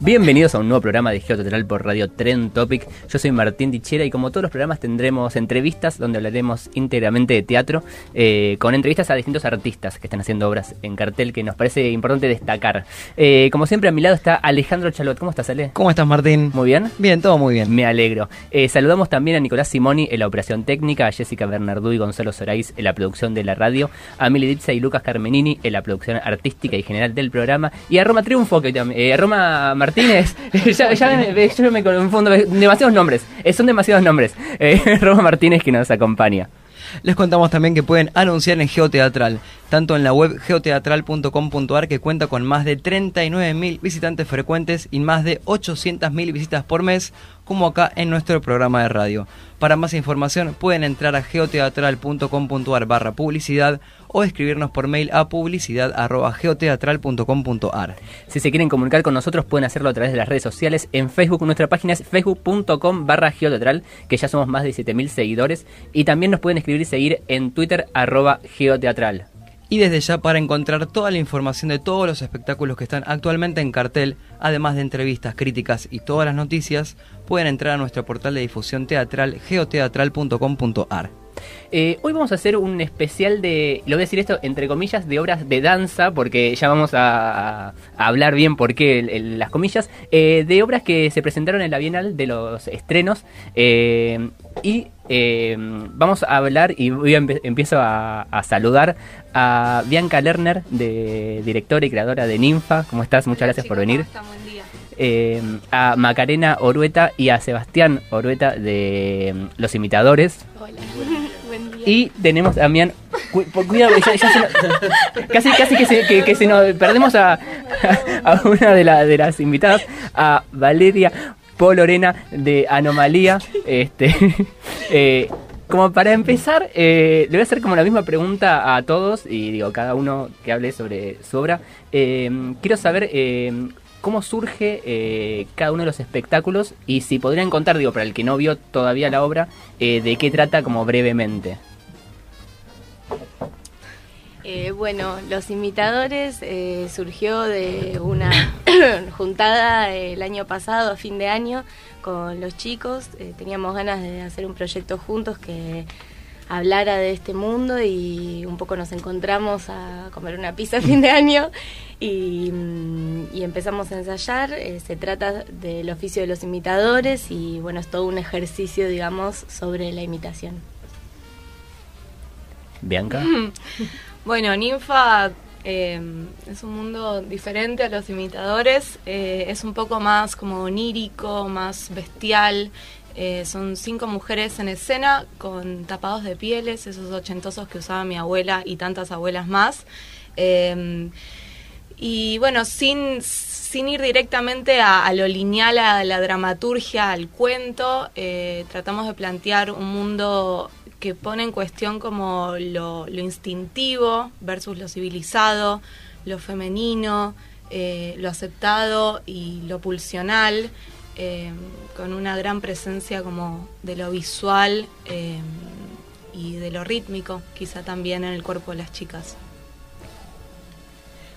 Bienvenidos a un nuevo programa de Geoteatral por Radio Trend Topic. Yo soy Martín Tichera y como todos los programas tendremos entrevistas donde hablaremos íntegramente de teatro, con entrevistas a distintos artistas que están haciendo obras en cartel que nos parece importante destacar. Como siempre a mi lado está Alejandro Chalot. ¿Cómo estás, Ale? ¿Cómo estás, Martín? ¿Muy bien? Bien, todo muy bien. Me alegro. Saludamos también a Nicolás Simoni en la operación técnica, a Jessica Bernardú y Gonzalo Sorais en la producción de la radio, a Mili Dipsa y Lucas Carmenini en la producción artística y general del programa, y a Roma Triunfo, que a Roma Martínez. Yo me confundo, demasiados nombres, son demasiados nombres. Roma Martínez, que nos acompaña. Les contamos también que pueden anunciar en Geoteatral, tanto en la web geoteatral.com.ar, que cuenta con más de 39.000 visitantes frecuentes y más de 800.000 visitas por mes, como acá en nuestro programa de radio. Para más información pueden entrar a geoteatral.com.ar/publicidad o escribirnos por mail a publicidad@geoteatral.com.ar. Si se quieren comunicar con nosotros pueden hacerlo a través de las redes sociales. En Facebook nuestra página es facebook.com/geoteatral, que ya somos más de 7.000 seguidores, y también nos pueden escribir y seguir en Twitter @geoteatral. Y desde ya, para encontrar toda la información de todos los espectáculos que están actualmente en cartel, además de entrevistas, críticas y todas las noticias, pueden entrar a nuestro portal de difusión teatral geoteatral.com.ar. Hoy vamos a hacer un especial de, lo voy a decir esto entre comillas, de obras de danza, porque ya vamos a hablar bien por qué las comillas, de obras que se presentaron en la Bienal de los estrenos, y vamos a hablar, y empiezo a saludar a Bianca Lerner, directora y creadora de Ninfa. ¿Cómo estás? Muchas gracias por venir. ¿Cómo están? Buen día. A Macarena Orueta y a Sebastián Orueta de Los Imitadores. Hola. Buen día. Y tenemos también, cuidado, casi que se nos perdemos a una de las invitadas, a Valeria Polorena de Anomalía. Como para empezar, le voy a hacer como la misma pregunta a todos, y digo, cada uno que hable sobre su obra. Quiero saber cómo surge cada uno de los espectáculos, y si podrían contar, digo, para el que no vio todavía la obra, de qué trata como brevemente. Bueno, Los Imitadores surgió de una juntada el año pasado, a fin de año, con los chicos. Teníamos ganas de hacer un proyecto juntos que hablara de este mundo, y un poco nos encontramos a comer una pizza a fin de año y empezamos a ensayar. Se trata del oficio de los imitadores y bueno, es todo un ejercicio, digamos, sobre la imitación. Bianca. Bueno, Ninfa es un mundo diferente a Los Imitadores, es un poco más como onírico, más bestial. Son 5 mujeres en escena con tapados de pieles, esos ochentosos que usaba mi abuela y tantas abuelas más. Y bueno, sin ir directamente a lo lineal, a la dramaturgia, al cuento, tratamos de plantear un mundo que pone en cuestión como lo instintivo versus lo civilizado, lo femenino, lo aceptado y lo pulsional, con una gran presencia como de lo visual y de lo rítmico, quizá también en el cuerpo de las chicas.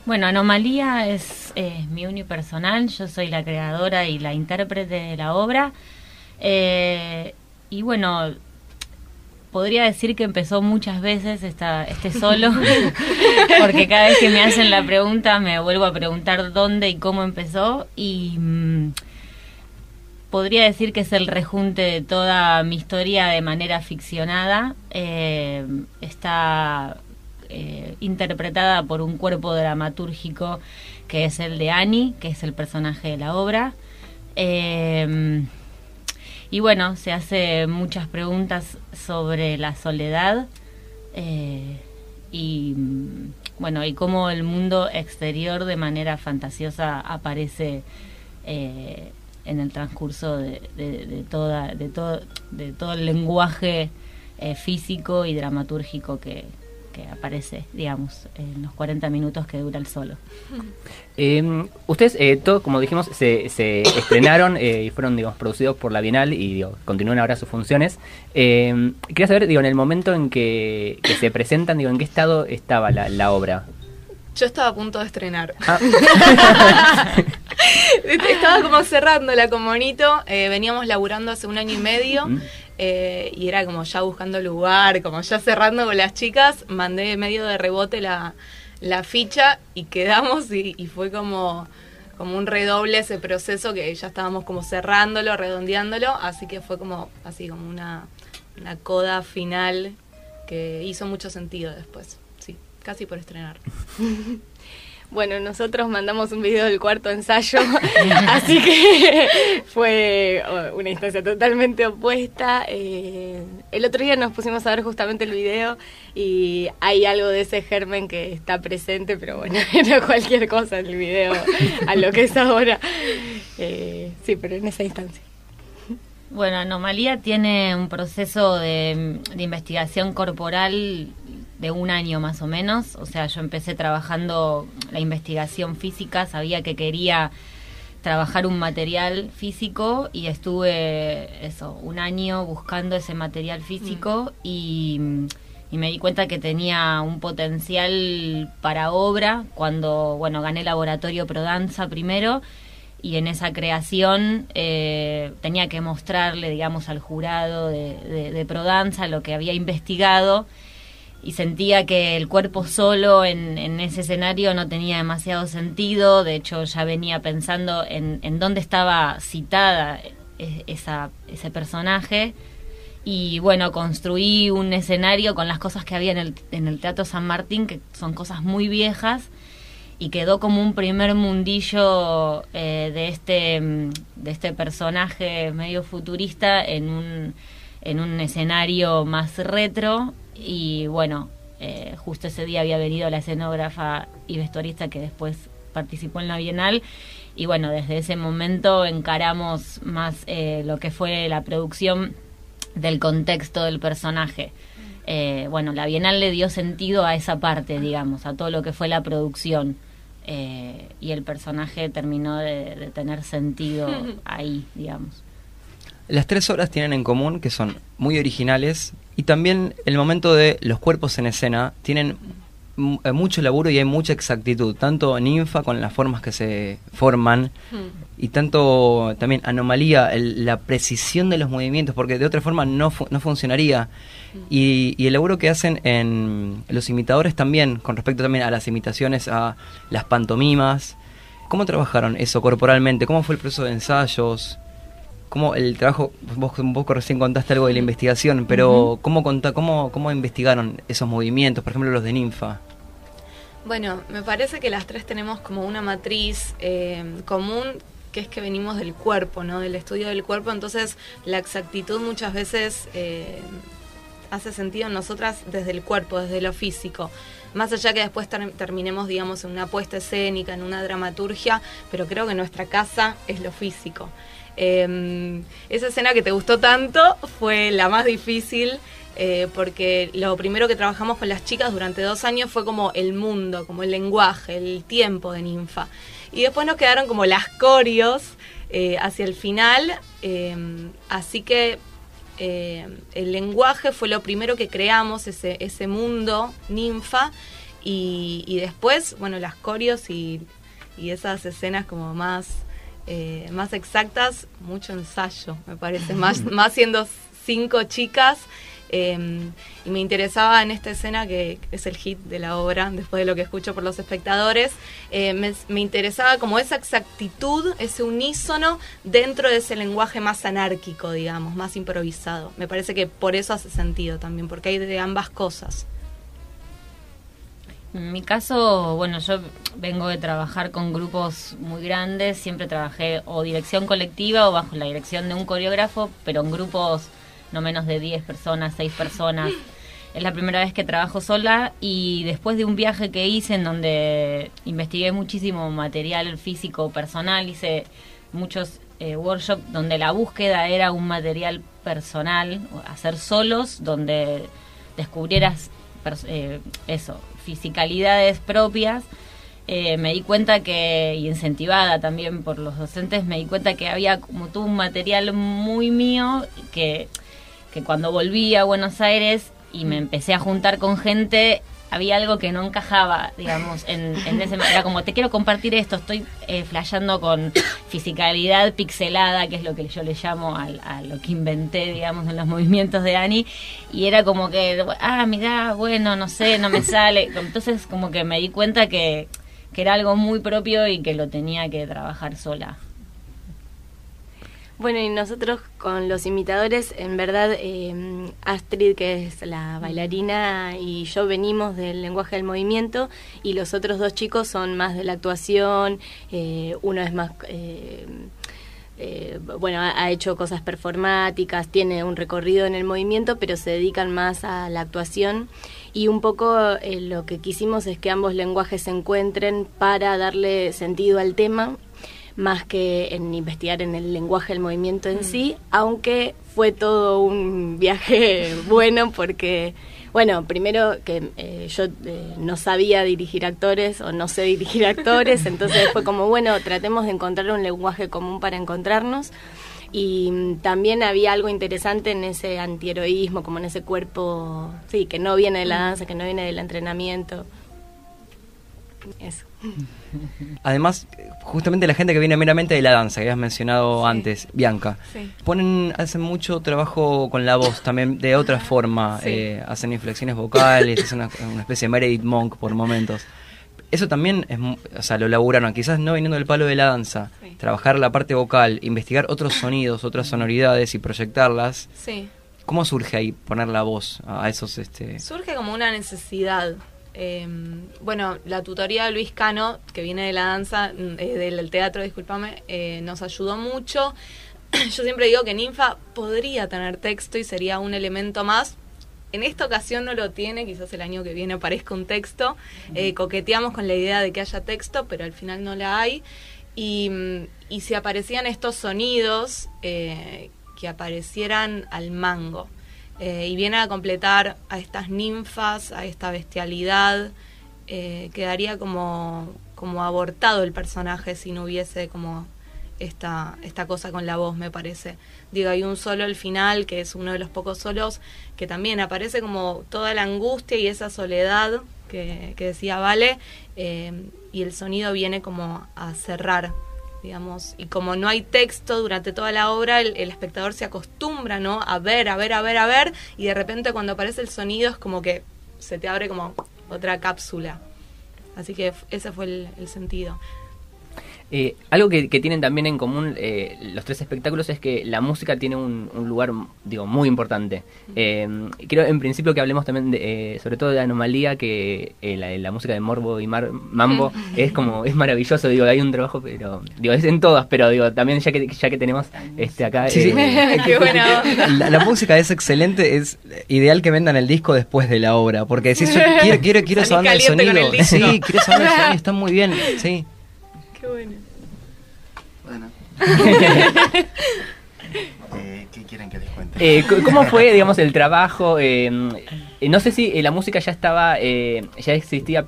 Bueno, Anomalía es mi unipersonal, yo soy la creadora y la intérprete de la obra, y bueno, podría decir que empezó muchas veces este solo, porque cada vez que me hacen la pregunta me vuelvo a preguntar dónde y cómo empezó, y podría decir que es el rejunte de toda mi historia de manera ficcionada. Está interpretada por un cuerpo dramatúrgico que es el de Annie, que es el personaje de la obra. Y bueno, se hace muchas preguntas sobre la soledad, y bueno, y cómo el mundo exterior de manera fantasiosa aparece en el transcurso de todo el lenguaje físico y dramatúrgico que aparece, digamos, en los 40 minutos que dura el solo. Ustedes, todos, como dijimos, se estrenaron y fueron, digamos, producidos por la Bienal y, digo, continúan ahora sus funciones. Quería saber, digo, en el momento en que se presentan, digo, ¿en qué estado estaba la obra? Yo estaba a punto de estrenar. Ah. Estaba como cerrándola con Monito. Veníamos laburando hace 1 año y medio. Y era como ya buscando lugar, como ya cerrando con las chicas. Mandé medio de rebote la ficha y quedamos y fue como un redoble ese proceso, que ya estábamos como cerrándolo, redondeándolo. Así que fue como así como una coda final que hizo mucho sentido después. Sí, casi por estrenar. Bueno, nosotros mandamos un video del cuarto ensayo, así que fue una instancia totalmente opuesta. El otro día nos pusimos a ver justamente el video y hay algo de ese germen que está presente, pero bueno, era cualquier cosa el video a lo que es ahora. Sí, pero en esa instancia. Bueno, Anomalía tiene un proceso de investigación corporal de 1 año más o menos. O sea, yo empecé trabajando la investigación física, sabía que quería trabajar un material físico y estuve 1 año buscando ese material físico y me di cuenta que tenía un potencial para obra cuando, bueno, gané Laboratorio Prodanza primero. Y en esa creación tenía que mostrarle, digamos, al jurado de Prodanza lo que había investigado, y sentía que el cuerpo solo en ese escenario no tenía demasiado sentido. De hecho, ya venía pensando en dónde estaba citada ese personaje. Y bueno, construí un escenario con las cosas que había en el Teatro San Martín, que son cosas muy viejas, y quedó como un primer mundillo de este personaje medio futurista en un escenario más retro. Y bueno, justo ese día había venido la escenógrafa y vestuarista que después participó en la Bienal, y bueno, desde ese momento encaramos más lo que fue la producción del contexto del personaje. Bueno, la Bienal le dio sentido a esa parte, digamos, a todo lo que fue la producción. Y el personaje terminó de tener sentido ahí, digamos. Las 3 obras tienen en común que son muy originales, y también el momento de los cuerpos en escena tienen mucho laburo y hay mucha exactitud, tanto Ninfa con las formas que se forman y tanto también Anomalía, la precisión de los movimientos, porque de otra forma no funcionaría. Y el laburo que hacen en los imitadores también, con respecto también a las imitaciones, a las pantomimas. ¿Cómo trabajaron eso corporalmente? ¿Cómo fue el proceso de ensayos? ¿Cómo el trabajo? Vos un poco recién contaste algo de la investigación, pero ¿cómo investigaron esos movimientos, por ejemplo los de Ninfa? Bueno, me parece que las 3 tenemos como una matriz común, que es que venimos del cuerpo, ¿no? Del estudio del cuerpo. Entonces la exactitud muchas veces hace sentido en nosotras desde el cuerpo, desde lo físico. Más allá que después terminemos, digamos, en una puesta escénica, en una dramaturgia, pero creo que nuestra casa es lo físico. Esa escena que te gustó tanto fue la más difícil, porque lo primero que trabajamos con las chicas durante 2 años fue como el mundo, como el lenguaje, el tiempo de Ninfa. Y después nos quedaron como las coreos hacia el final, así que el lenguaje fue lo primero que creamos, ese mundo Ninfa, y después, bueno, las coreos y esas escenas como más exactas, mucho ensayo, me parece, más siendo 5 chicas. Y me interesaba en esta escena, que es el hit de la obra, después de lo que escucho por los espectadores, me interesaba como esa exactitud, ese unísono dentro de ese lenguaje más anárquico, digamos, más improvisado. Me parece que por eso hace sentido también, porque hay de ambas cosas. En mi caso, bueno, yo vengo de trabajar con grupos muy grandes, siempre trabajé o dirección colectiva o bajo la dirección de un coreógrafo, pero en grupos no menos de 10 personas, 6 personas. Es la primera vez que trabajo sola, y después de un viaje que hice en donde investigué muchísimo material físico personal, hice muchos workshops donde la búsqueda era un material personal, hacer solos, donde descubrieras fisicalidades propias. Me di cuenta que, y incentivada también por los docentes, me di cuenta que había como todo un material muy mío que cuando volví a Buenos Aires y me empecé a juntar con gente, había algo que no encajaba, digamos, en ese... Era como, te quiero compartir esto, estoy flasheando con fisicalidad pixelada, que es lo que yo le llamo a lo que inventé, digamos, en los movimientos de Ani, y era como que, mirá, bueno, no sé, no me sale. Entonces como que me di cuenta que era algo muy propio y que lo tenía que trabajar sola. Bueno, y nosotros con los imitadores, en verdad, Astrid, que es la bailarina, y yo venimos del lenguaje del movimiento, y los otros dos chicos son más de la actuación, uno es más... ha hecho cosas performáticas, tiene un recorrido en el movimiento, pero se dedican más a la actuación. Y un poco lo que quisimos es que ambos lenguajes se encuentren para darle sentido al tema, más que en investigar en el lenguaje del movimiento en sí, aunque fue todo un viaje bueno porque, bueno, primero que yo no sabía dirigir actores o no sé dirigir actores, entonces fue como, bueno, tratemos de encontrar un lenguaje común para encontrarnos. Y también había algo interesante en ese antiheroísmo, como en ese cuerpo, sí, que no viene de la danza, que no viene del entrenamiento. Eso. Además, justamente la gente que viene meramente de la danza, que habías mencionado antes, Bianca, hacen mucho trabajo con la voz también de otra forma, hacen inflexiones vocales, hacen una especie de Meredith Monk por momentos. Eso también lo laburaron, quizás no viniendo del palo de la danza, trabajar la parte vocal, investigar otros sonidos, otras sonoridades y proyectarlas. Sí. ¿Cómo surge ahí poner la voz a esos? Surge como una necesidad. La tutoría de Luis Cano, que viene de la danza, del teatro, discúlpame, nos ayudó mucho. Yo siempre digo que Ninfa podría tener texto y sería un elemento más. En esta ocasión no lo tiene, quizás el año que viene aparezca un texto. Coqueteamos con la idea de que haya texto, pero al final no la hay. Y si aparecían estos sonidos, que aparecieran al mango. Y vienen a completar a estas ninfas, a esta bestialidad. Quedaría como abortado el personaje si no hubiese como esta cosa con la voz, me parece. Digo, hay un solo al final, que es uno de los pocos solos, que también aparece como toda la angustia y esa soledad que decía Vale, y el sonido viene como a cerrar, digamos, y como no hay texto durante toda la obra, el espectador se acostumbra, ¿no?, a ver, y de repente cuando aparece el sonido es como que se te abre como otra cápsula. Así que ese fue el sentido. Algo que tienen también en común los tres espectáculos es que la música tiene un lugar, digo, muy importante. Creo en principio que hablemos también sobre todo de Anomalía, que la música de Morbo y Mambo es maravilloso, digo, hay un trabajo, pero digo, es en todas, pero digo, también ya que tenemos acá sí. Qué bueno. La música es excelente, es ideal que vendan el disco después de la obra, porque si yo quiero esa banda del sonido, sí, quiero esa banda del sonido, está muy bien, sí. Qué bueno. ¿Qué quieren que les cuente? ¿Cómo fue, digamos, el trabajo? No sé si la música ya ya existía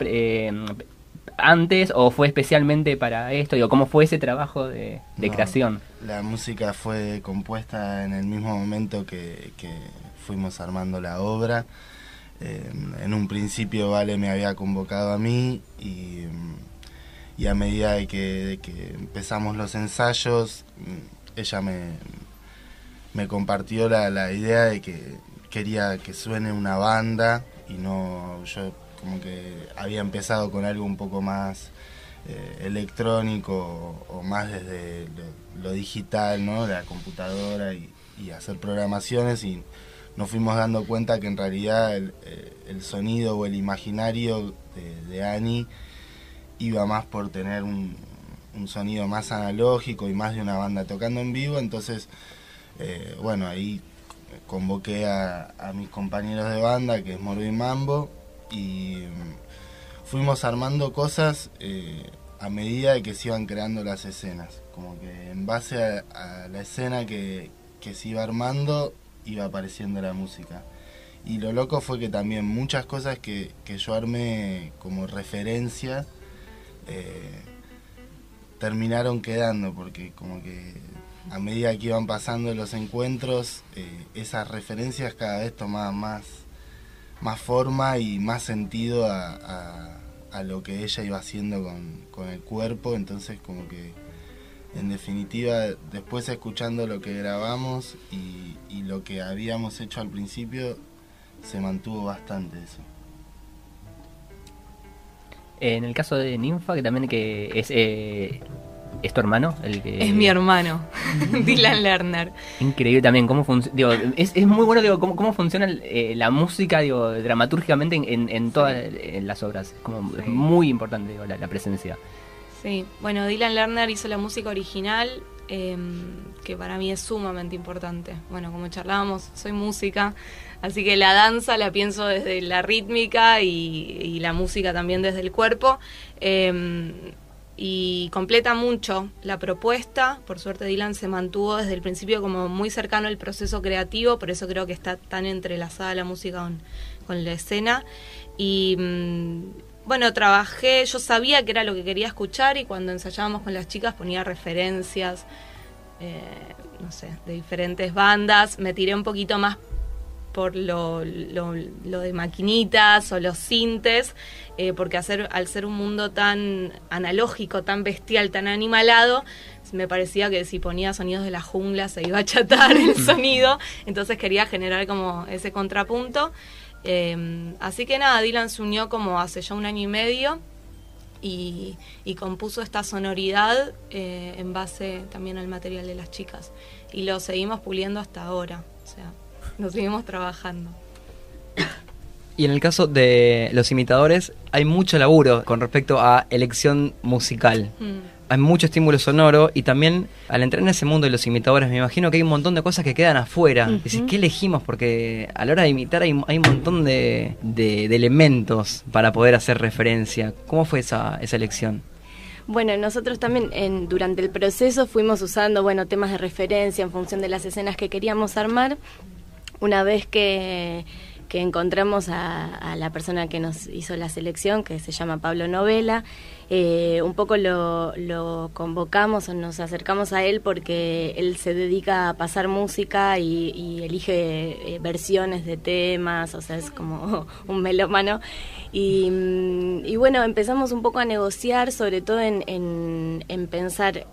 antes o fue especialmente para esto. Digo, ¿cómo fue ese trabajo de creación? La música fue compuesta en el mismo momento que fuimos armando la obra. En un principio Vale me había convocado a mí y a medida de que empezamos los ensayos, ella me compartió la idea de que quería que suene una banda y no, yo como que había empezado con algo un poco más electrónico o más desde lo digital, ¿no?, la computadora y hacer programaciones, y nos fuimos dando cuenta que en realidad el sonido o el imaginario de Ani iba más por tener un sonido más analógico y más de una banda tocando en vivo. Entonces, ahí convoqué a mis compañeros de banda, que es Morbo y Mambo, y fuimos armando cosas a medida de que se iban creando las escenas. Como que en base a la escena que se iba armando, iba apareciendo la música. Y lo loco fue que también muchas cosas que yo armé como referencia terminaron quedando, porque como que a medida que iban pasando los encuentros, esas referencias cada vez tomaban más forma y más sentido a lo que ella iba haciendo con el cuerpo. Entonces como que en definitiva después escuchando lo que grabamos y lo que habíamos hecho al principio se mantuvo bastante eso. En el caso de Ninfa, que también que es tu hermano, el que Es mi hermano, Dylan Lerner. increíble también cómo funciona, es muy bueno, digo, cómo funciona la música, digo, dramatúrgicamente en todas en las obras, como es muy importante, digo, la presencia. Sí, bueno, Dylan Lerner hizo la música original, que para mí es sumamente importante. Bueno, como charlábamos, soy música, así que la danza la pienso desde la rítmica y la música también desde el cuerpo. Y completa mucho la propuesta. Por suerte Dylan se mantuvo desde el principio como muy cercano al proceso creativo, por eso creo que está tan entrelazada la música con la escena. Y bueno, trabajé, yo sabía que era lo que quería escuchar y cuando ensayábamos con las chicas ponía referencias, no sé, de diferentes bandas. Me tiré un poquito más por lo de maquinitas o los sintes, porque al ser un mundo tan analógico, tan bestial, tan animalado, me parecía que si ponía sonidos de la jungla se iba a achatar el sonido, entonces quería generar como ese contrapunto. Así que nada, Dylan se unió como hace ya 1 año y medio y compuso esta sonoridad en base también al material de las chicas, y lo seguimos puliendo hasta ahora, o sea, nos seguimos trabajando. Y en el caso de los imitadores, hay mucho laburo con respecto a elección musical. Hay mucho estímulo sonoro y también al entrar en ese mundo de los imitadores me imagino que hay un montón de cosas que quedan afuera. Dices, ¿qué elegimos? Porque a la hora de imitar hay un montón de elementos para poder hacer referencia. ¿Cómo fue esa elección? Bueno, nosotros también durante el proceso fuimos usando temas de referencia en función de las escenas que queríamos armar. Una vez que encontramos a la persona que nos hizo la selección, que se llama Pablo Novela, un poco lo convocamos o nos acercamos a él porque él se dedica a pasar música y elige versiones de temas, o sea, es como un melómano. Y bueno, empezamos un poco a negociar, sobre todo en pensar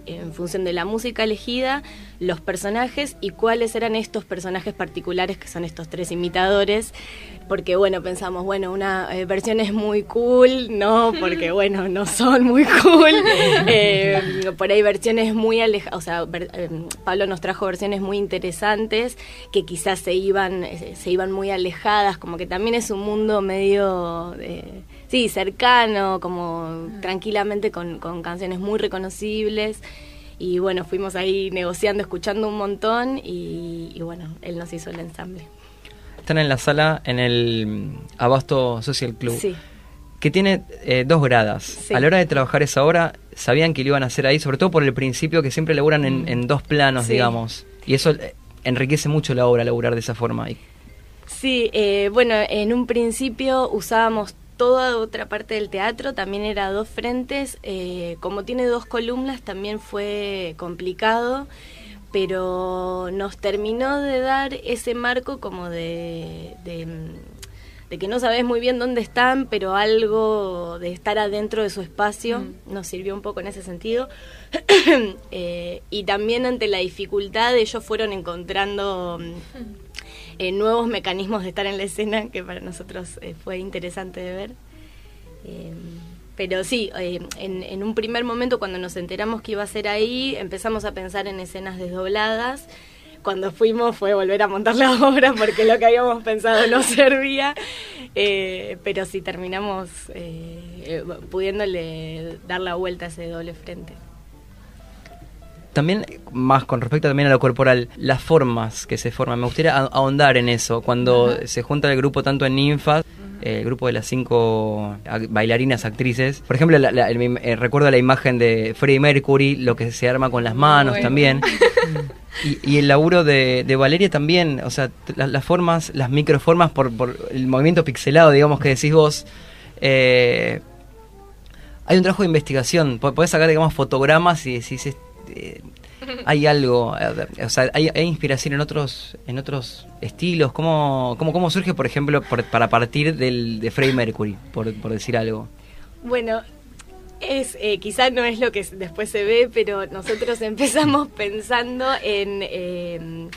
en función de la música elegida, los personajes y cuáles eran estos personajes particulares que son estos 3 imitadores, porque pensamos, una versión es muy cool, no, porque no son muy cool, por ahí versiones muy alejadas, o sea, Pablo nos trajo versiones muy interesantes que quizás se iban muy alejadas, como que también es un mundo medio cercano, como tranquilamente con canciones muy reconocibles. Y fuimos ahí negociando, escuchando un montón y él nos hizo el ensamble. Están en la sala en el Abasto Social Club, sí, que tiene 2 gradas. Sí. A la hora de trabajar esa obra, sabían que lo iban a hacer ahí, sobre todo por el principio, que siempre laburan en 2 planos, sí, digamos. Y eso enriquece mucho la obra, laburar de esa forma. Sí, en un principio usábamos toda otra parte del teatro, también era 2 frentes, como tiene 2 columnas también fue complicado, pero nos terminó de dar ese marco como de que no sabes muy bien dónde están, pero algo de estar adentro de su espacio nos sirvió un poco en ese sentido. Y también ante la dificultad ellos fueron encontrando nuevos mecanismos de estar en la escena que para nosotros fue interesante de ver. Pero sí, en un primer momento cuando nos enteramos que iba a ser ahí, empezamos a pensar en escenas desdobladas. Cuando fuimos fue volver a montar la obra porque lo que habíamos pensado no servía, pero sí terminamos pudiéndole dar la vuelta a ese doble frente. También, más con respecto también a lo corporal, las formas que se forman, me gustaría ahondar en eso. Cuando se junta el grupo tanto en Ninfas, el grupo de las 5 bailarinas, actrices, por ejemplo, recuerdo la imagen de Freddie Mercury, lo que se arma con las manos también. Y el laburo de Valeria también, o sea, las formas, las microformas por el movimiento pixelado, digamos, que decís vos. Hay un trabajo de investigación, podés sacar, digamos, fotogramas y decís, hay algo, o sea, hay inspiración en otros estilos. ¿Cómo surge, por ejemplo, para partir de Freddie Mercury, por decir algo? Bueno, quizás no es lo que después se ve, pero nosotros empezamos pensando en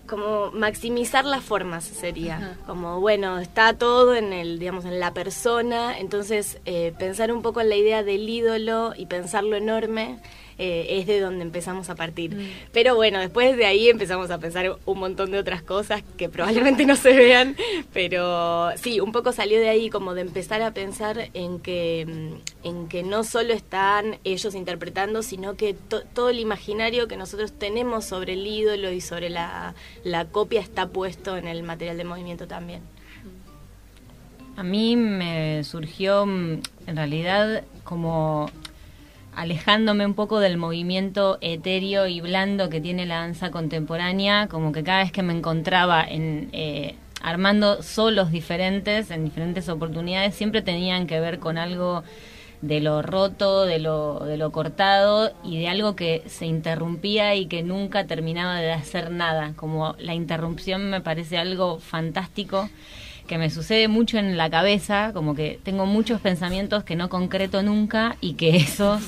como maximizar las formas sería. Ajá. Como bueno, está todo en la persona, entonces pensar un poco en la idea del ídolo y pensarlo enorme. Es de donde empezamos a partir. Pero bueno, después de ahí empezamos a pensar un montón de otras cosas que probablemente no se vean, pero sí, un poco salió de ahí, como de empezar a pensar en que no solo están ellos interpretando, sino que todo el imaginario que nosotros tenemos sobre el ídolo y sobre la copia está puesto en el material de movimiento también. A mí me surgió, en realidad, como alejándome un poco del movimiento etéreo y blando que tiene la danza contemporánea, como que cada vez que me encontraba armando solos diferentes, en diferentes oportunidades, siempre tenían que ver con algo de lo roto, de lo cortado y de algo que se interrumpía y que nunca terminaba de hacer nada. Como la interrupción me parece algo fantástico, que me sucede mucho en la cabeza, como que tengo muchos pensamientos que no concreto nunca y que esos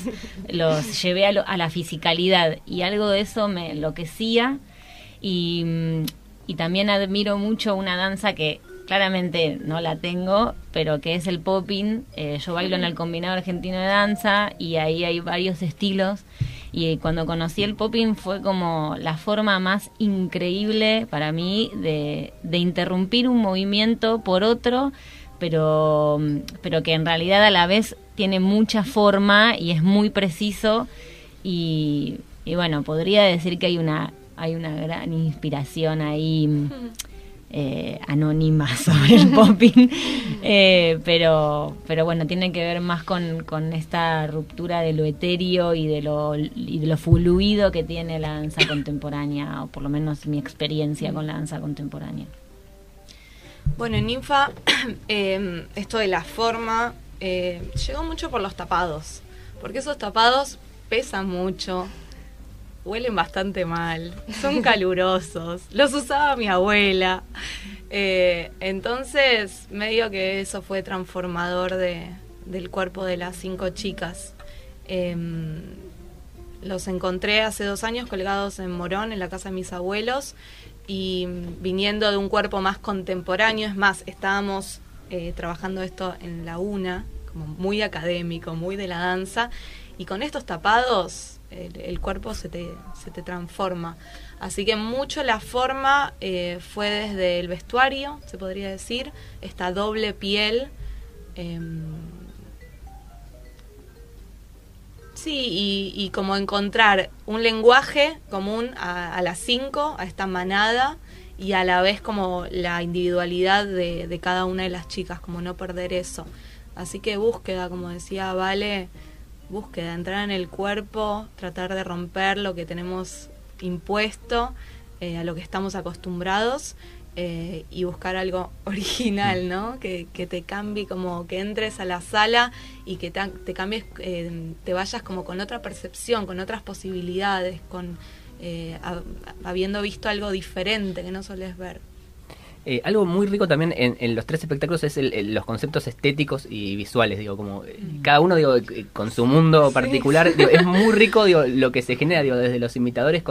los llevé a la fisicalidad, y algo de eso me enloquecía. Y también admiro mucho una danza que claramente no la tengo, pero que es el popping. Yo bailo en el Combinado Argentino de Danza y ahí hay varios estilos. Y cuando conocí el popping fue como la forma más increíble para mí de interrumpir un movimiento por otro, pero que en realidad a la vez tiene mucha forma y es muy preciso. Y bueno, podría decir que hay una gran inspiración ahí anónima sobre el popping, pero bueno, tiene que ver más con esta ruptura de lo etéreo y de lo fluido que tiene la danza contemporánea, o por lo menos mi experiencia con la danza contemporánea. Bueno, en Ninfa esto de la forma llegó mucho por los tapados, porque esos tapados pesan mucho, huelen bastante mal, son calurosos, los usaba mi abuela, entonces medio que eso fue transformador del cuerpo de las 5 chicas. Los encontré hace 2 años colgados en Morón, en la casa de mis abuelos, y viniendo de un cuerpo más contemporáneo. Es más, estábamos trabajando esto en la UNA, como muy académico, muy de la danza, y con estos tapados el cuerpo se te transforma. Así que mucho la forma fue desde el vestuario, se podría decir, esta doble piel. Sí, y como encontrar un lenguaje común a las 5, a esta manada, y a la vez como la individualidad de cada una de las chicas, como no perder eso. Así que búsqueda, como decía Vale, búsqueda, entrar en el cuerpo, tratar de romper lo que tenemos impuesto, a lo que estamos acostumbrados, y buscar algo original, ¿no? Que te cambie, como que entres a la sala y que te cambies, te vayas como con otra percepción, con otras posibilidades, habiendo visto algo diferente que no solés ver. Algo muy rico también en los 3 espectáculos es los conceptos estéticos y visuales, digo, como cada uno, digo, con su mundo particular, sí. Digo, es muy rico, digo, lo que se genera, digo, desde los imitadores,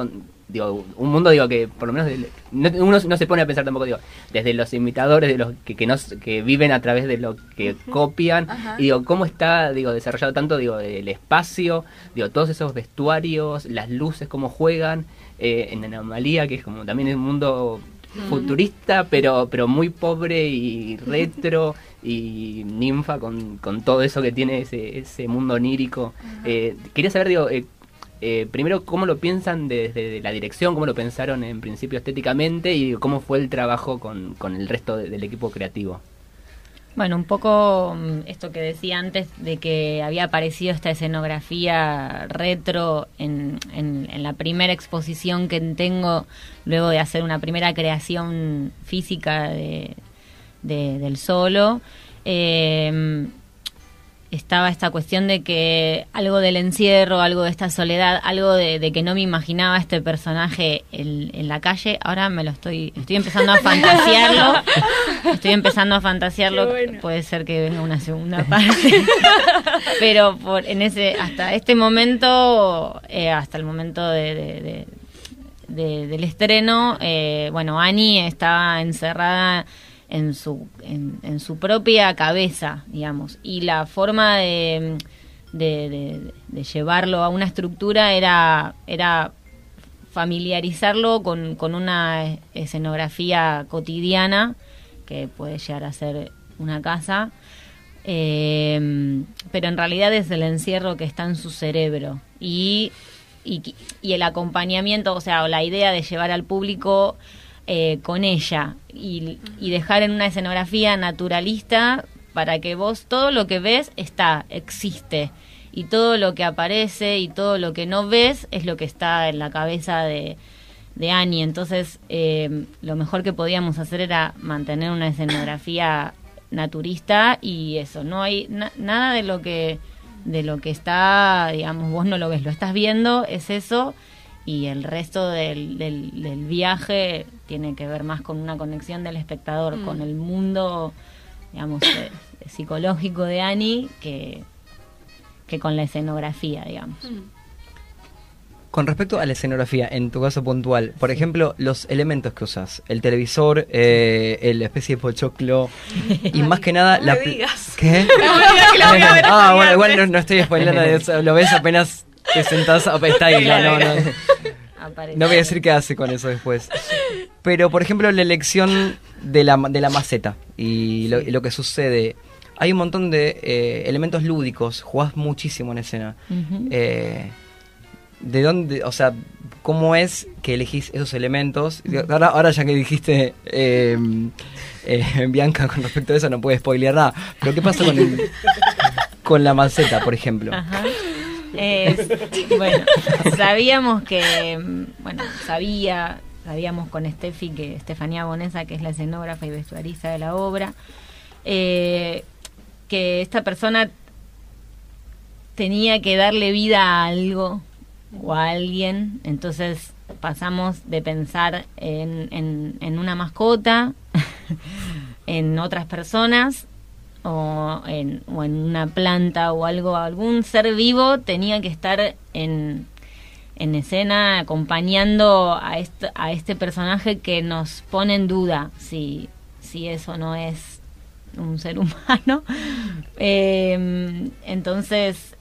digo, un mundo, digo, que por lo menos uno no se pone a pensar tampoco, digo, desde los imitadores, de los que viven a través de lo que copian. Ajá. Y digo, cómo está, digo, desarrollado tanto, digo, el espacio, digo, todos esos vestuarios, las luces, cómo juegan, en Anomalía, que es como también es un mundo futurista, pero muy pobre y retro, y Ninfa con todo eso que tiene ese mundo onírico. Quería saber, digo, primero, cómo lo piensan desde la dirección, cómo lo pensaron en principio estéticamente, y cómo fue el trabajo con el resto del equipo creativo. Bueno, un poco esto que decía antes de que había aparecido esta escenografía retro en la primera exposición que tengo, luego de hacer una primera creación física del solo. estaba esta cuestión de que algo del encierro, algo de esta soledad, algo de que no me imaginaba este personaje en la calle. Ahora estoy empezando a fantasearlo. Bueno. Puede ser que venga una segunda parte. Pero hasta este momento, hasta el momento del estreno, Annie estaba encerrada en su propia cabeza, digamos, y la forma de llevarlo a una estructura era familiarizarlo con una escenografía cotidiana que puede llegar a ser una casa, pero en realidad es el encierro que está en su cerebro y el acompañamiento, o sea, la idea de llevar al público con ella y dejar en una escenografía naturalista para que vos todo lo que ves existe, y todo lo que aparece y todo lo que no ves es lo que está en la cabeza de Annie. Entonces lo mejor que podíamos hacer era mantener una escenografía naturista, y eso, no hay nada de lo que está, digamos, vos no lo ves, lo estás viendo, es eso. Y el resto del viaje tiene que ver más con una conexión del espectador con el mundo, digamos, psicológico de Annie que con la escenografía, digamos. Con respecto a la escenografía, en tu caso puntual, por ejemplo, los elementos que usas, el televisor, el especie de pochoclo, y más que nada no me digas. ¿Qué? No me digas que la voy a ver. Bueno, igual no estoy spoilando de eso, lo ves apenas te sentás, está ahí, no. No voy a decir qué hace con eso después. Pero, por ejemplo, la elección de la maceta y lo que sucede. Hay un montón de elementos lúdicos, jugás muchísimo en escena. Uh-huh. ¿De dónde, o sea, cómo es que elegís esos elementos? Ahora ya que dijiste, Bianca, con respecto a eso no puede spoilear nada. Pero ¿qué pasa con la maceta, por ejemplo? Ajá. Sabíamos con Estefanía Bonesa, que es la escenógrafa y vestuarista de la obra, que esta persona tenía que darle vida a algo o a alguien. Entonces pasamos de pensar en una mascota, en otras personas, o en una planta o algo. Algún ser vivo tenía que estar en escena acompañando a este personaje que nos pone en duda si eso no es un ser humano. Entonces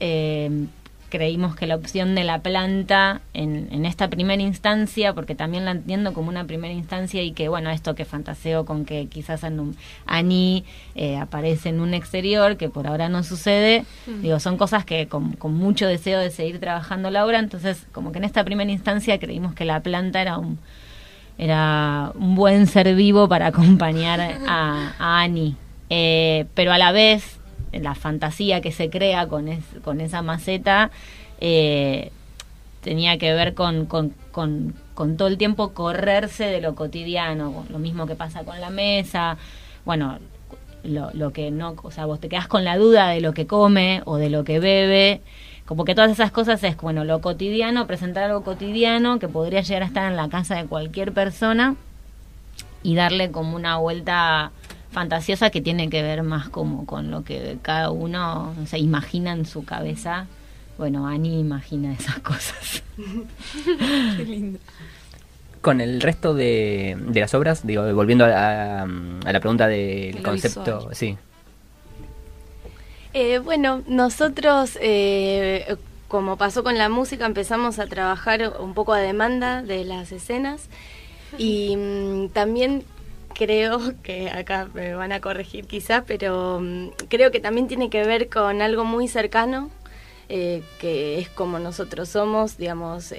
creímos que la opción de la planta en esta primera instancia, porque también la entiendo como una primera instancia, y que esto que fantaseo con que quizás Annie aparece en un exterior, que por ahora no sucede, son cosas que con mucho deseo de seguir trabajando la obra. Entonces como que en esta primera instancia creímos que la planta era un buen ser vivo para acompañar a Annie, pero a la vez la fantasía que se crea con esa maceta tenía que ver con todo el tiempo correrse de lo cotidiano, lo mismo que pasa con la mesa, lo que no, o sea, vos te quedás con la duda de lo que come o de lo que bebe, como que todas esas cosas es lo cotidiano, presentar algo cotidiano que podría llegar a estar en la casa de cualquier persona y darle como una vuelta fantasiosa que tiene que ver más como con lo que cada uno se imagina en su cabeza. Annie imagina esas cosas. Qué lindo. Con el resto de las obras, volviendo a la pregunta del concepto, visual. Sí. Nosotros, como pasó con la música, empezamos a trabajar un poco a demanda de las escenas, y también creo que acá me van a corregir quizás, pero creo que también tiene que ver con algo muy cercano, que es como nosotros somos, digamos.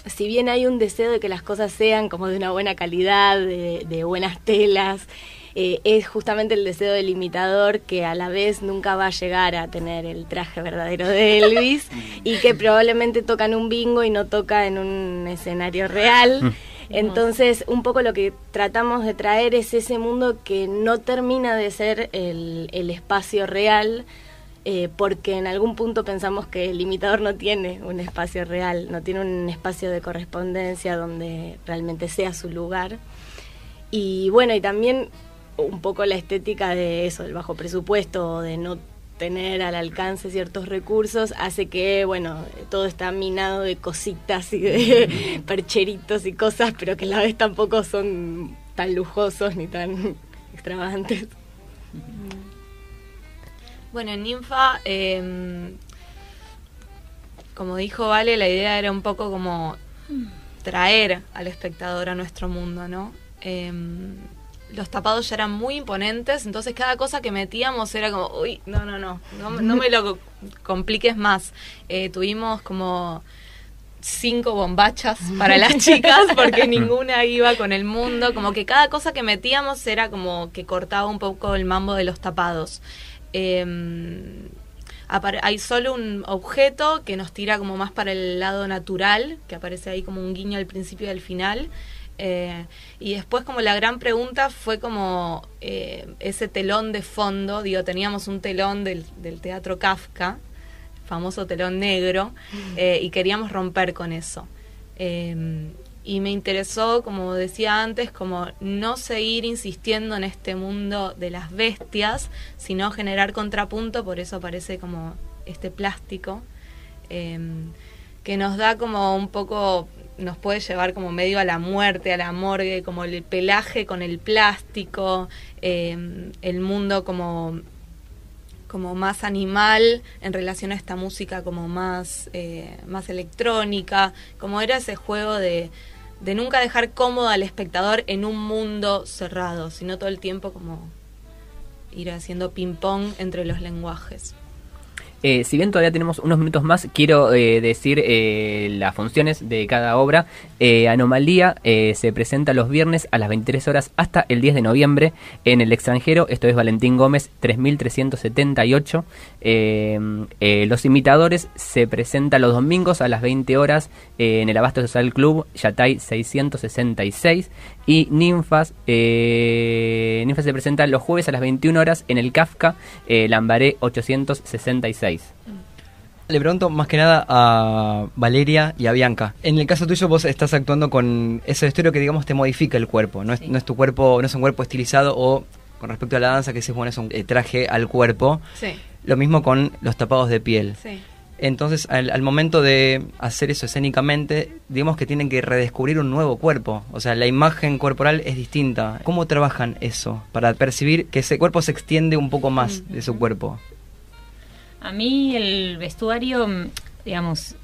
Si bien hay un deseo de que las cosas sean como de una buena calidad, de buenas telas, es justamente el deseo del imitador, que a la vez nunca va a llegar a tener el traje verdadero de Elvis y que probablemente toca en un bingo y no toca en un escenario real. Entonces, un poco lo que tratamos de traer es ese mundo que no termina de ser el espacio real, porque en algún punto pensamos que el imitador no tiene un espacio real, no tiene un espacio de correspondencia donde realmente sea su lugar. Y bueno, y también un poco la estética de eso, el bajo presupuesto, de no tener al alcance ciertos recursos, hace que, bueno, todo está minado de cositas y de percheritos y cosas, pero que a la vez tampoco son tan lujosos ni tan extravagantes. Bueno, en Ninfa, como dijo Vale, la idea era un poco como traer al espectador a nuestro mundo, ¿no? Los tapados ya eran muy imponentes, entonces cada cosa que metíamos era como, uy, no me lo compliques más. Tuvimos como 5 bombachas para las chicas porque ninguna iba con el mundo, como que cada cosa que metíamos era como que cortaba un poco el mambo de los tapados. Hay solo un objeto que nos tira como más para el lado natural, que aparece ahí como un guiño al principio y al final. Y después como la gran pregunta fue como ese telón de fondo, teníamos un telón del Teatro Kafka, famoso telón negro, y queríamos romper con eso. Y me interesó, como decía antes, como no seguir insistiendo en este mundo de las bestias, sino generar contrapunto, por eso aparece como este plástico, que nos da como un poco, nos puede llevar como medio a la muerte, a la morgue, como el pelaje con el plástico, el mundo como más animal en relación a esta música como más electrónica, como era ese juego de nunca dejar cómodo al espectador en un mundo cerrado, sino todo el tiempo como ir haciendo ping-pong entre los lenguajes. Si bien todavía tenemos unos minutos más, quiero decir las funciones de cada obra. Anomalía se presenta los viernes a las 23 horas hasta el 10 de noviembre en el extranjero. Esto es Valentín Gómez 3378. Los Imitadores se presenta los domingos a las 20 horas en el Abasto Social Club Yatay 666. Y Ninfas se presenta los jueves a las 21 horas en el Kafka Lambaré 866. Le pregunto más que nada a Valeria y a Bianca. En el caso tuyo vos estás actuando con ese vestuario que digamos te modifica el cuerpo. No es tu cuerpo, no es un cuerpo estilizado, o con respecto a la danza que se pone un traje al cuerpo. Sí. Lo mismo con los tapados de piel. Sí. Entonces, al momento de hacer eso escénicamente, digamos que tienen que redescubrir un nuevo cuerpo. O sea, la imagen corporal es distinta. ¿Cómo trabajan eso para percibir que ese cuerpo se extiende un poco más de su cuerpo? A mí el vestuario, digamos,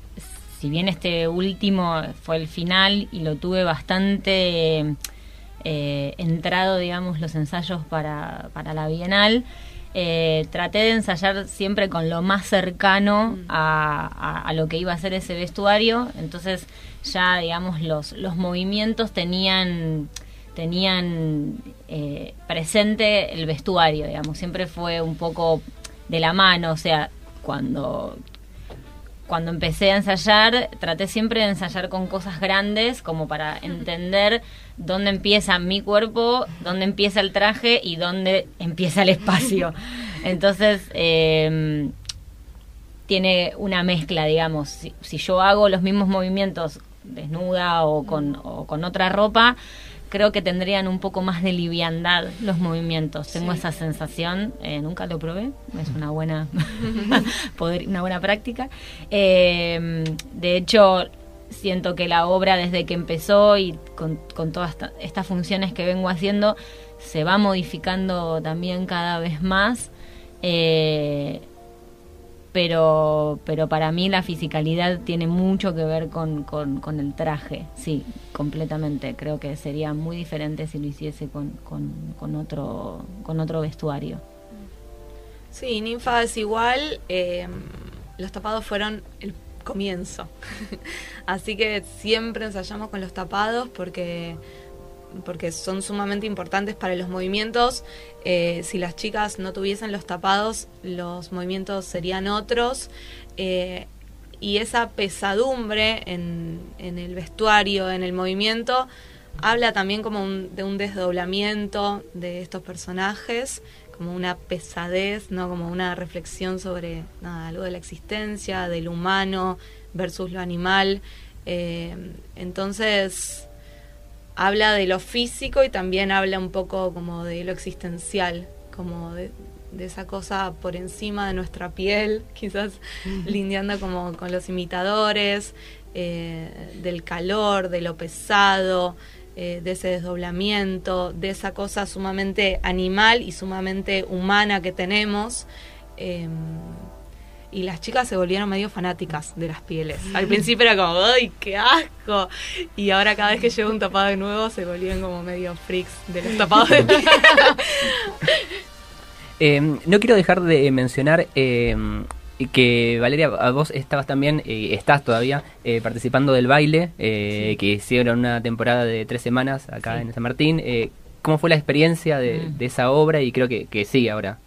si bien este último fue el final y lo tuve bastante entrado, digamos, los ensayos para la Bienal, traté de ensayar siempre con lo más cercano a lo que iba a ser ese vestuario. Entonces ya, digamos, los movimientos tenían presente el vestuario, digamos, siempre fue un poco de la mano. O sea, cuando empecé a ensayar, traté siempre de ensayar con cosas grandes, como para entender dónde empieza mi cuerpo, dónde empieza el traje y dónde empieza el espacio. Entonces, tiene una mezcla, digamos. Si yo hago los mismos movimientos desnuda o con otra ropa, creo que tendrían un poco más de liviandad los movimientos. Tengo esa sensación, nunca lo probé, es una buena una buena práctica. De hecho, siento que la obra, desde que empezó y con todas estas funciones que vengo haciendo, se va modificando también cada vez más. Pero para mí la fisicalidad tiene mucho que ver con el traje, sí, completamente. Creo que sería muy diferente si lo hiciese con otro vestuario. Sí, Ninfa es igual. Los tapados fueron el comienzo. Así que siempre ensayamos con los tapados porque son sumamente importantes para los movimientos. Si las chicas no tuviesen los tapados, los movimientos serían otros. Y esa pesadumbre en el vestuario, en el movimiento, habla también como de un desdoblamiento de estos personajes, como una pesadez, ¿no? Como una reflexión sobre algo de la existencia, del humano versus lo animal. Entonces habla de lo físico y también habla un poco como de lo existencial, como de esa cosa por encima de nuestra piel, quizás lindeando como con los imitadores, del calor, de lo pesado, de ese desdoblamiento, de esa cosa sumamente animal y sumamente humana que tenemos. Y las chicas se volvieron medio fanáticas de las pieles. Al principio era como, ¡ay, qué asco! Y ahora cada vez que llevo un tapado de nuevo se volvían como medio freaks de los tapados de piel. No quiero dejar de mencionar que, Valeria, a vos estabas también, estás todavía, participando del baile, que hicieron una temporada de 3 semanas acá en San Martín. ¿Cómo fue la experiencia de esa obra? Y creo que sigue ahora.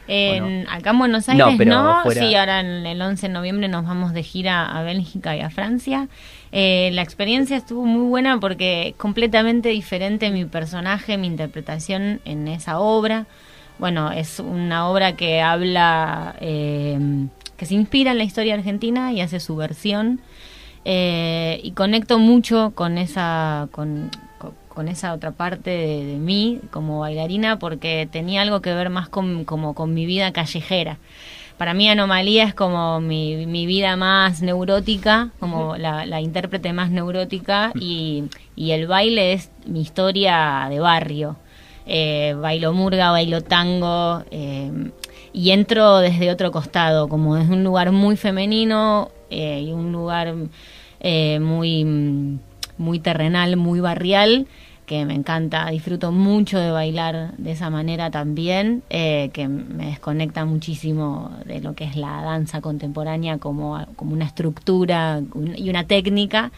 Acá en Buenos Aires no, fuera... sí, ahora el 11 de noviembre nos vamos de gira a Bélgica y a Francia. La experiencia estuvo muy buena porque es completamente diferente mi personaje, mi interpretación en esa obra. Bueno, es una obra que habla, que se inspira en la historia argentina y hace su versión, y conecto mucho con esa otra parte de mí como bailarina, porque tenía algo que ver más con mi vida callejera. Para mí Anomalía es como mi vida más neurótica, como la intérprete más neurótica, y el baile es mi historia de barrio. Bailo murga, bailo tango, y entro desde otro costado, como desde un lugar muy femenino, y un lugar muy terrenal, muy barrial, que me encanta. Disfruto mucho de bailar de esa manera también, que me desconecta muchísimo de lo que es la danza contemporánea como una estructura y una técnica.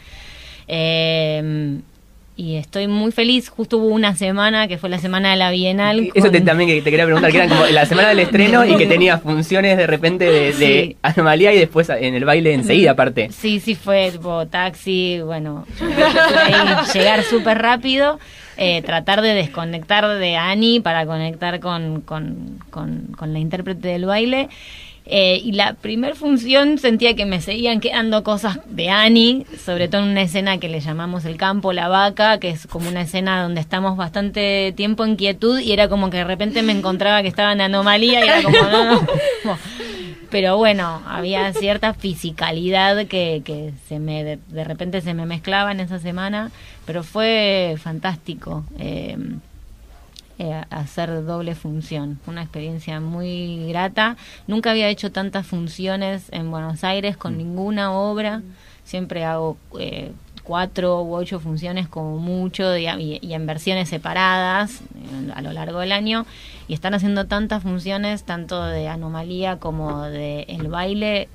Y estoy muy feliz. Justo hubo una semana que fue la semana de la Bienal. Eso también que te quería preguntar, que era como la semana del estreno y que tenía funciones de repente de Anomalía y después en el baile enseguida aparte. Sí, fue tipo taxi, bueno, llegar súper rápido, tratar de desconectar de Ani para conectar con la intérprete del baile. Y la primer función sentía que me seguían quedando cosas de Ani, sobre todo en una escena que le llamamos El Campo, la Vaca, que es como una escena donde estamos bastante tiempo en quietud, y era como que de repente me encontraba que estaba en Anomalía y era como no. Pero bueno, había cierta fisicalidad que de repente se me mezclaba en esa semana, pero fue fantástico. Hacer doble función, fue una experiencia muy grata. Nunca había hecho tantas funciones en Buenos Aires con ninguna obra. Siempre hago 4 u 8 funciones como mucho, y en versiones separadas a lo largo del año, y están haciendo tantas funciones tanto de Anomalía como de el baile.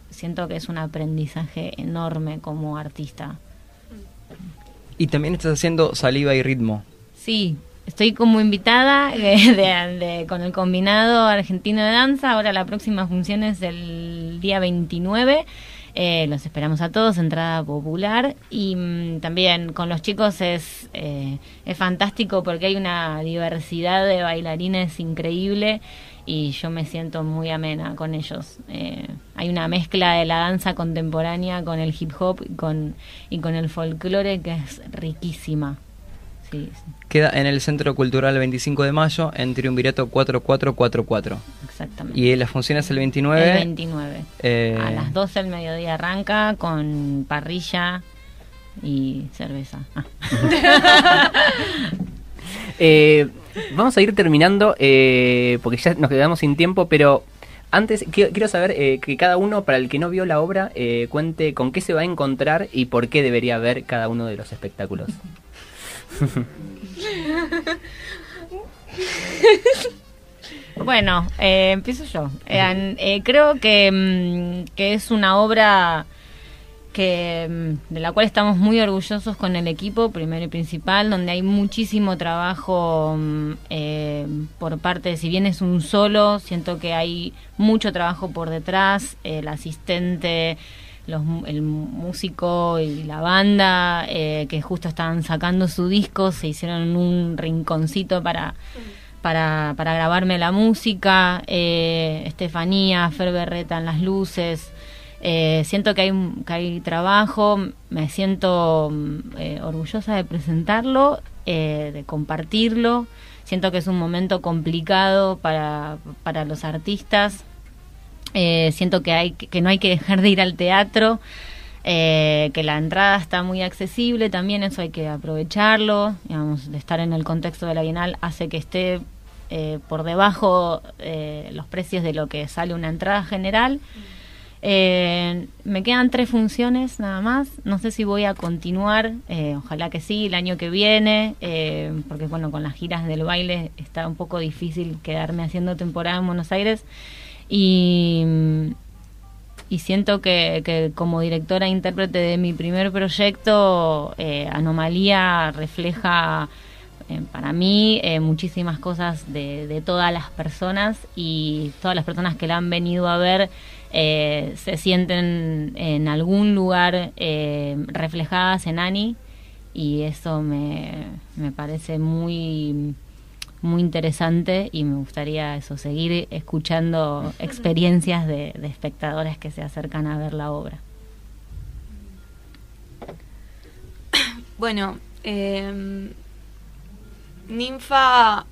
Siento que es un aprendizaje enorme como artista. Y también estás haciendo Saliva y Ritmo. Sí, estoy como invitada con el Combinado Argentino de Danza. Ahora la próxima función es el día 29. Los esperamos a todos, entrada popular. Y también con los chicos es fantástico porque hay una diversidad de bailarines increíble y yo me siento muy amena con ellos. Hay una mezcla de la danza contemporánea con el hip hop y con el folclore que es riquísima. Sí. Queda en el Centro Cultural 25 de Mayo, en Triunvirato 4444. Exactamente. ¿Y la función es el 29? El 29. A las 12 del mediodía arranca con parrilla y cerveza. Vamos a ir terminando porque ya nos quedamos sin tiempo, pero antes quiero saber que cada uno, para el que no vio la obra, cuente con qué se va a encontrar y por qué debería ver cada uno de los espectáculos. Bueno, empiezo yo. Creo que es una obra de la cual estamos muy orgullosos con el equipo, primero y principal, donde hay muchísimo trabajo por parte, si bien es un solo, siento que hay mucho trabajo por detrás, el asistente el músico y la banda, que justo estaban sacando su disco, se hicieron en un rinconcito para grabarme la música. Estefanía, Fer Berreta en las luces. Siento que hay trabajo, me siento orgullosa de presentarlo, de compartirlo. Siento que es un momento complicado para los artistas. Siento que no hay que dejar de ir al teatro, que la entrada está muy accesible también, eso hay que aprovecharlo, digamos, de estar en el contexto de la Bienal hace que esté por debajo los precios de lo que sale una entrada general. Me quedan 3 funciones nada más, no sé si voy a continuar, ojalá que sí, el año que viene, porque bueno, con las giras del baile está un poco difícil quedarme haciendo temporada en Buenos Aires. Y siento que como directora e intérprete de mi primer proyecto, Anomalía refleja para mí muchísimas cosas de todas las personas, y todas las personas que la han venido a ver se sienten en algún lugar reflejadas en Ani, y eso me parece muy interesante, y me gustaría seguir escuchando experiencias de espectadores que se acercan a ver la obra. Bueno, Ninfa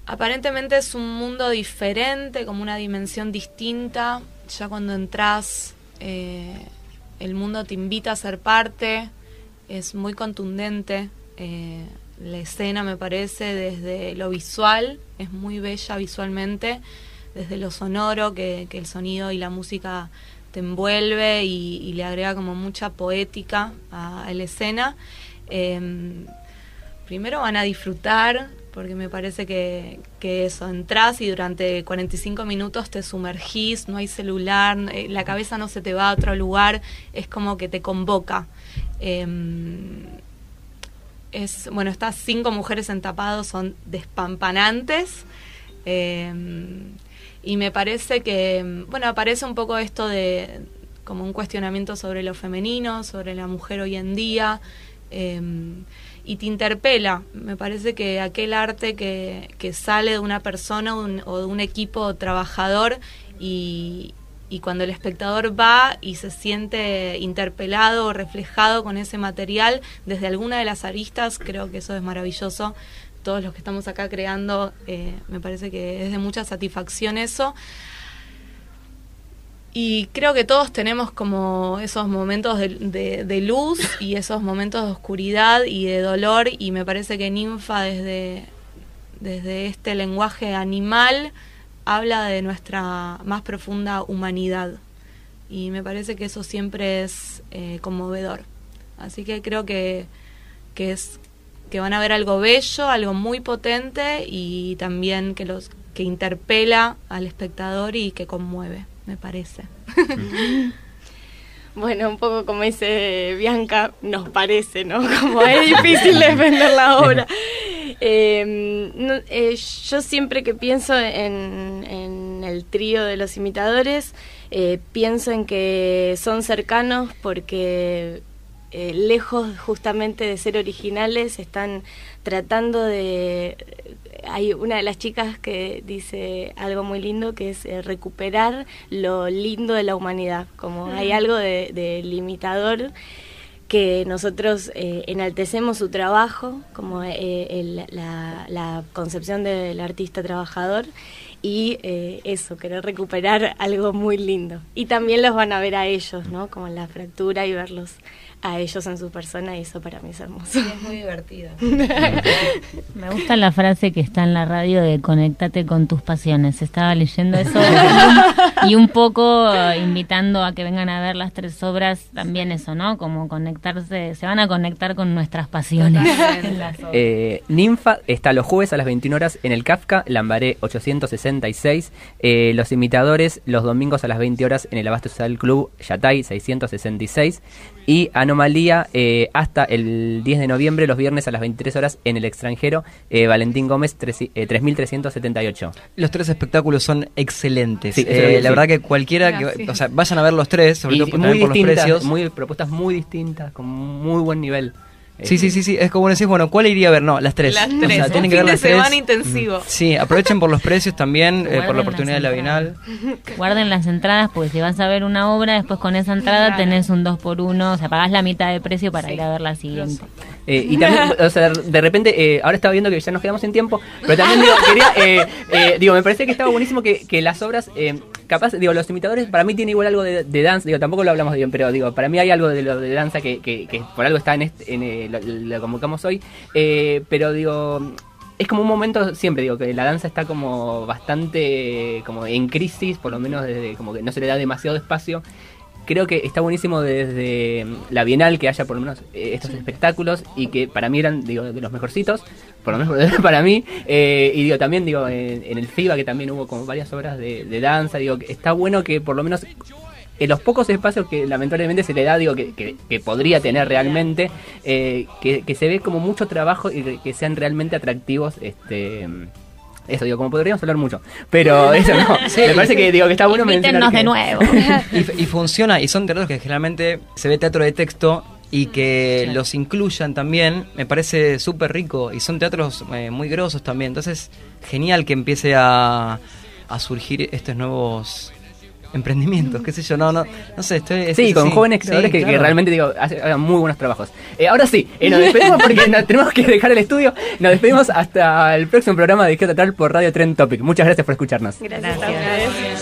aparentemente es un mundo diferente, como una dimensión distinta. Ya cuando entras, el mundo te invita a ser parte, es muy contundente. La escena, me parece, desde lo visual, es muy bella visualmente, desde lo sonoro, que el sonido y la música te envuelve y le agrega como mucha poética a la escena. Primero van a disfrutar, porque me parece que eso, entras y durante 45 minutos te sumergís, no hay celular, la cabeza no se te va a otro lugar, es como que te convoca. Estas 5 mujeres en tapado son despampanantes, y me parece que, aparece un poco esto de como un cuestionamiento sobre lo femenino, sobre la mujer hoy en día, y te interpela. Me parece que aquel arte que sale de una persona o de un equipo trabajador, y cuando el espectador va y se siente interpelado o reflejado con ese material desde alguna de las aristas, creo que eso es maravilloso. Todos los que estamos acá creando, me parece que es de mucha satisfacción eso. Y creo que todos tenemos como esos momentos de luz y esos momentos de oscuridad y de dolor, y me parece que Ninfa desde este lenguaje animal habla de nuestra más profunda humanidad, y me parece que eso siempre es conmovedor. Así que creo que van a ver algo bello, algo muy potente, y también que interpela al espectador y que conmueve, me parece. Bueno, un poco como dice Bianca, nos parece, ¿no? Como es difícil defender la obra. Yo siempre que pienso en el trío de los imitadores, pienso en que son cercanos porque lejos justamente de ser originales, están tratando de... Hay una de las chicas que dice algo muy lindo, que es recuperar lo lindo de la humanidad, como hay algo del imitador que nosotros enaltecemos su trabajo, como la concepción del artista trabajador, y eso, querer recuperar algo muy lindo. Y también los van a ver a ellos, ¿no? Como la fractura, y verlos a ellos en su persona, y eso para mí es hermoso. Es muy divertido. Me gusta la frase que está en la radio de conéctate con tus pasiones. Estaba leyendo eso y un poco invitando a que vengan a ver las 3 obras, también eso, ¿no? Como conectarse, se van a conectar con nuestras pasiones. Ninfa está los jueves a las 21 horas en el Kafka, Lambaré 866. Los imitadores los domingos a las 20 horas en el Abasto Social Club Yatay 666. Y Anomalía hasta el 10 de noviembre, los viernes a las 23 horas en el extranjero. Valentín Gómez, 3378. Los 3 espectáculos son excelentes. Sí, la verdad que cualquiera que, o sea, vayan a ver los 3, sobre todo muy también por los distintas, precios. propuestas muy distintas, con muy buen nivel. Sí, es como decís, bueno, ¿cuál iría a ver? No, las 3. Las 3, O sea, tienen que fin ver de las 3. semana intensivo. Sí, aprovechen por los precios también, por la Guarden oportunidad de las la Bienal. Guarden las entradas, porque si vas a ver una obra, después con esa entrada Claro. tenés un 2x1, o sea, pagás la mitad de precio para ir a ver la siguiente. Y también, o sea, de repente, ahora estaba viendo que ya nos quedamos sin tiempo, pero también digo, me parecía que estaba buenísimo que las obras, capaz, digo, los imitadores, para mí tiene igual algo de danza, digo, tampoco lo hablamos bien, pero digo, para mí hay algo de lo de danza que por algo está lo convocamos hoy, pero digo, es como un momento siempre, digo, que la danza está como bastante como en crisis, por lo menos desde como que no se le da demasiado espacio. Creo que está buenísimo desde la Bienal que haya por lo menos estos espectáculos y que para mí eran, digo, de los mejorcitos, por lo menos para mí, y digo, también digo, en el FIBA que también hubo como varias obras de danza, digo, que está bueno que por lo menos en los pocos espacios que lamentablemente se le da, digo, que podría tener realmente, que se ve como mucho trabajo y que sean realmente atractivos, eso, digo, como podríamos hablar mucho, pero eso no, me parece que, digo, que está bueno Invítennos mencionar de que- nuevo. Y funciona, y son teatros que generalmente se ve teatro de texto y que Claro. los incluyan también, me parece súper rico, y son teatros muy grosos también, entonces genial que empiece a surgir estos nuevos emprendimientos, qué sé yo, no sé, Sí, con jóvenes creadores que realmente, digo, hagan muy buenos trabajos. Ahora sí, nos despedimos porque tenemos que dejar el estudio. Nos despedimos hasta el próximo programa de Geoteatral por Radio Trend Topic. Muchas gracias por escucharnos. Gracias. Gracias.